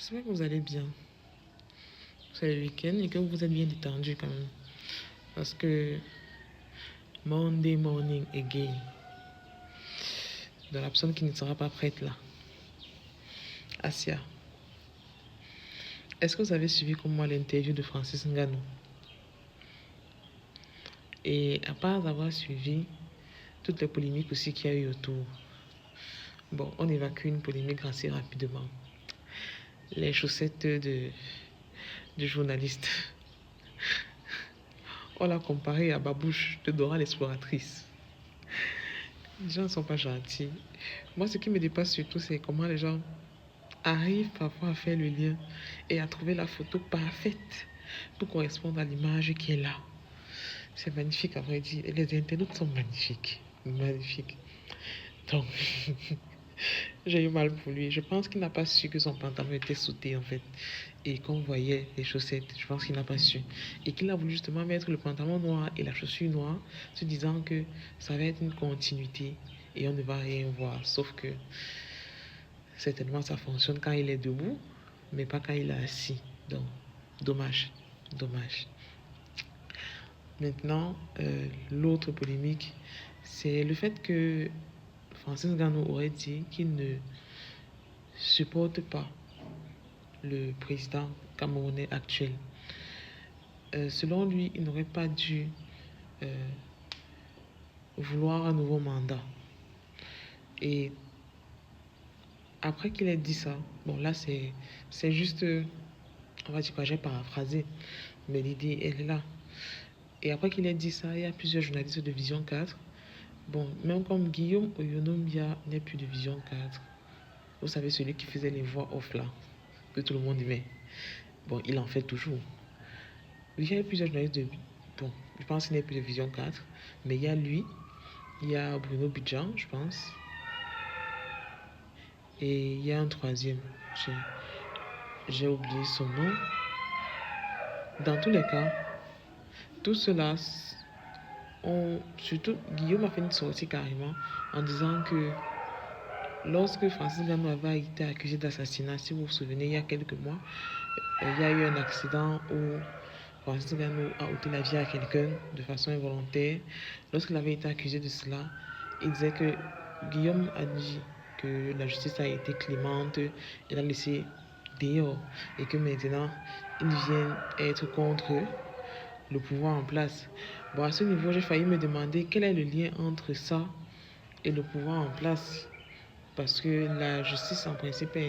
J'espère que vous allez bien. C'est le week-end et que vous êtes bien détendu quand même. Parce que Monday morning again. De la personne qui ne sera pas prête là. Asia. Est-ce que vous avez suivi comme moi l'interview de Francis Ngannou? Et à part avoir suivi toutes les polémiques aussi qu'il y a eu autour. Bon, on évacue une polémique assez rapidement. Les chaussettes du journaliste. On l'a comparé à Babouche de Dora l'exploratrice. Les gens ne sont pas gentils. Moi, ce qui me dépasse surtout, c'est comment les gens arrivent parfois à faire le lien et à trouver la photo parfaite pour correspondre à l'image qui est là. C'est magnifique, à vrai dire. Et les internautes sont magnifiques. Magnifiques. Donc, j'ai eu mal pour lui. Je pense qu'il n'a pas su que son pantalon était sauté, en fait. Et qu'on voyait les chaussettes. Je pense qu'il n'a pas su. Et qu'il a voulu justement mettre le pantalon noir et la chaussure noire, se disant que ça va être une continuité et on ne va rien voir. Sauf que certainement ça fonctionne quand il est debout, mais pas quand il est assis. Donc, dommage. Dommage. Maintenant, l'autre polémique, c'est le fait que Francis Ngannou aurait dit qu'il ne supporte pas le président camerounais actuel. Selon lui, il n'aurait pas dû vouloir un nouveau mandat. Et après qu'il ait dit ça, bon là c'est juste, on va dire quoi, j'ai paraphrasé, mais l'idée elle est là. Et après qu'il ait dit ça, il y a plusieurs journalistes de Vision 4. Bon, même comme Guillaume Oyonomia n'est plus de Vision 4. Vous savez, celui qui faisait les voix off là, que tout le monde aimait. Bon, il en fait toujours. Il y a plusieurs journalistes de... Bon, je pense qu'il n'est plus de Vision 4. Mais il y a lui, il y a Bruno Bidjan, je pense. Et il y a un troisième. J'ai oublié son nom. Dans tous les cas, tout cela, surtout Guillaume a fait une sortie carrément en disant que lorsque Francis Ngannou avait été accusé d'assassinat, si vous vous souvenez, il y a quelques mois, il y a eu un accident où Francis Ngannou a ôté la vie à quelqu'un de façon involontaire. Lorsqu'il avait été accusé de cela, il disait que Guillaume a dit que la justice a été clémente, elle a laissé dehors et que maintenant ils viennent être contre le pouvoir en place. Bon, à ce niveau, j'ai failli me demander quel est le lien entre ça et le pouvoir en place. Parce que la justice, en principe, est